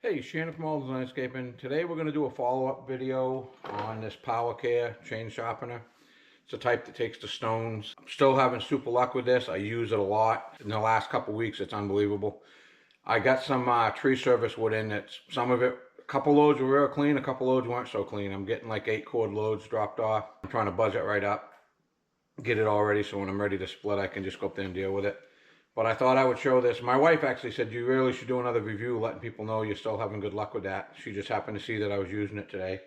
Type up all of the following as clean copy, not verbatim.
Hey, Shannon from All Landscaping. Today we're going to do a follow-up video on this Powercare chain sharpener. It's a type that takes the stones. I'm still having super luck with this. I use it a lot. In the last couple weeks, it's unbelievable. I got some tree service wood in it. Some of it, a couple loads were real clean, a couple loads weren't so clean. I'm getting like 8 cord loads dropped off. I'm trying to buzz it right up, get it all ready so when I'm ready to split, I can just go up there and deal with it. But I thought I would show this. My wife actually said you really should do another review letting people know you're still having good luck with that. She just happened to see that I was using it today.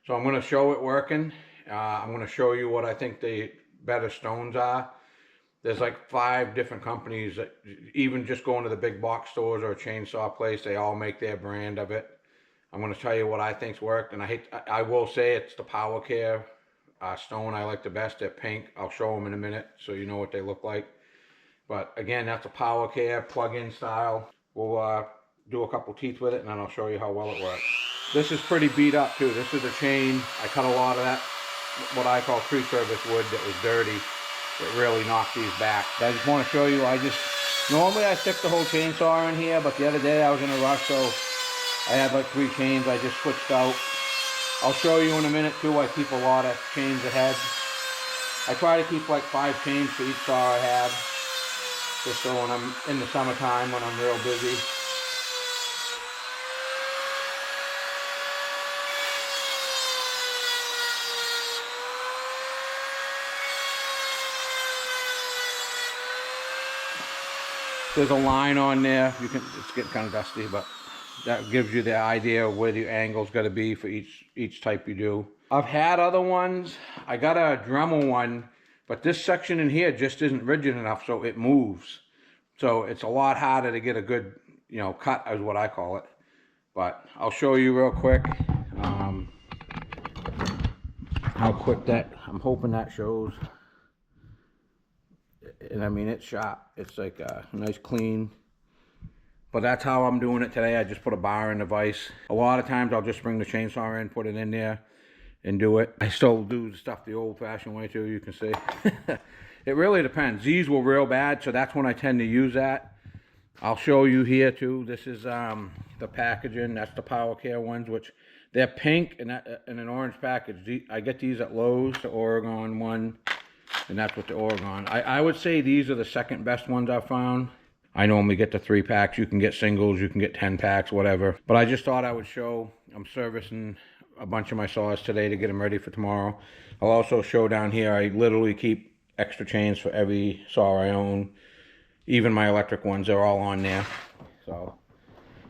So I'm going to show it working. I'm going to show you what I think the better stones are. There's like 5 different companies that even just going to the big box stores or a chainsaw place, they all make their brand of it. I'm going to tell you what I think's worked, and I will say it's the Powercare stone I like the best. They're pink. I'll show them in a minute so you know what they look like. But again, that's a Powercare plug-in style. We'll do a couple teeth with it and then I'll show you how well it works. This is pretty beat up too. This is a chain. I cut a lot of that, what I call tree service wood that was dirty. It really knocked these back. I just want to show you, normally I stick the whole chainsaw in here, but the other day I was in a rush, so I had like 3 chains I just switched out. I'll show you in a minute too, I keep a lot of chains ahead. I try to keep like 5 chains for each saw I have. Just so when I'm in the summertime, when I'm real busy. There's a line on there. It's getting kind of dusty, but that gives you the idea of where the angle's got to be for each type you do. I've had other ones. I got a Dremel one, but this section in here just isn't rigid enough, so it moves. So it's a lot harder to get a good, cut is what I call it. But I'll show you real quick how quick I'm hoping that shows. And I mean, it's sharp. It's like a nice clean. But that's how I'm doing it today. I just put a bar in the vise. A lot of times I'll just bring the chainsaw in, put it in there, and do it. I still do the stuff the old-fashioned way too, you can see. It really depends. These were real bad, so that's when I tend to use that. I'll show you here too. This is the packaging. That's the Powercare ones, which they're pink and in an orange package. I get these at Lowe's, the Oregon one, and that's what the Oregon. I would say these are the second best ones I've found. I normally get the 3 packs. You can get singles, you can get 10 packs, whatever. But I just thought I would show. I'm servicing a bunch of my saws today to get them ready for tomorrow. I'll also show down here, I literally keep extra chains for every saw I own. Even my electric ones, they're all on there. So,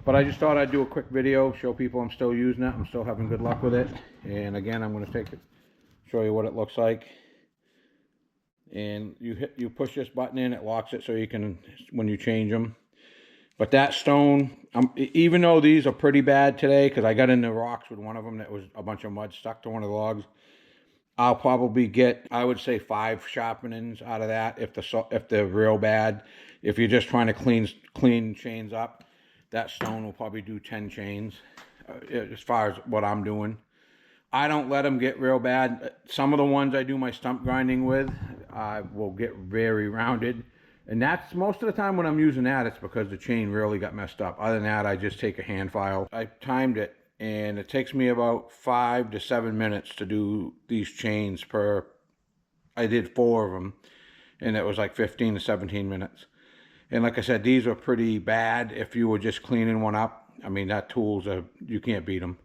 but I just thought I'd do a quick video, show people I'm still using it. I'm still having good luck with it. And again, I'm going to show you what it looks like. And you push this button in, it locks it so you can, when you change them. But that stone, even though these are pretty bad today, because I got in the rocks with one of them that was a bunch of mud stuck to one of the logs, I'll probably get, I would say 5 sharpenings out of that if they're real bad. If you're just trying to clean chains up, that stone will probably do 10 chains as far as what I'm doing. I don't let them get real bad. Some of the ones I do my stump grinding with will get very rounded. And that's most of the time when I'm using that, it's because the chain really got messed up. Other than that, I just take a hand file. I timed it, and it takes me about 5 to 7 minutes to do these chains per. I did 4 of them, and it was like 15 to 17 minutes. And like I said, these are pretty bad if you were just cleaning one up. I mean, you can't beat them.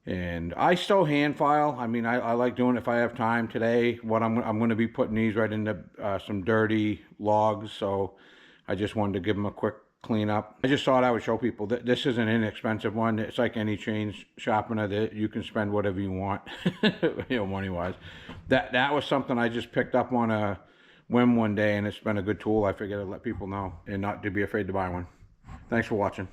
And I still hand file. I mean, I like doing it if I have time today. I'm going to be putting these right into some dirty logs, so I just wanted to give them a quick clean up. I just thought I would show people that this is an inexpensive one. It's like any chain sharpener that you can spend whatever you want, money-wise. That was something I just picked up on a whim one day, and it's been a good tool. I figured I'd let people know and not to be afraid to buy one. Thanks for watching.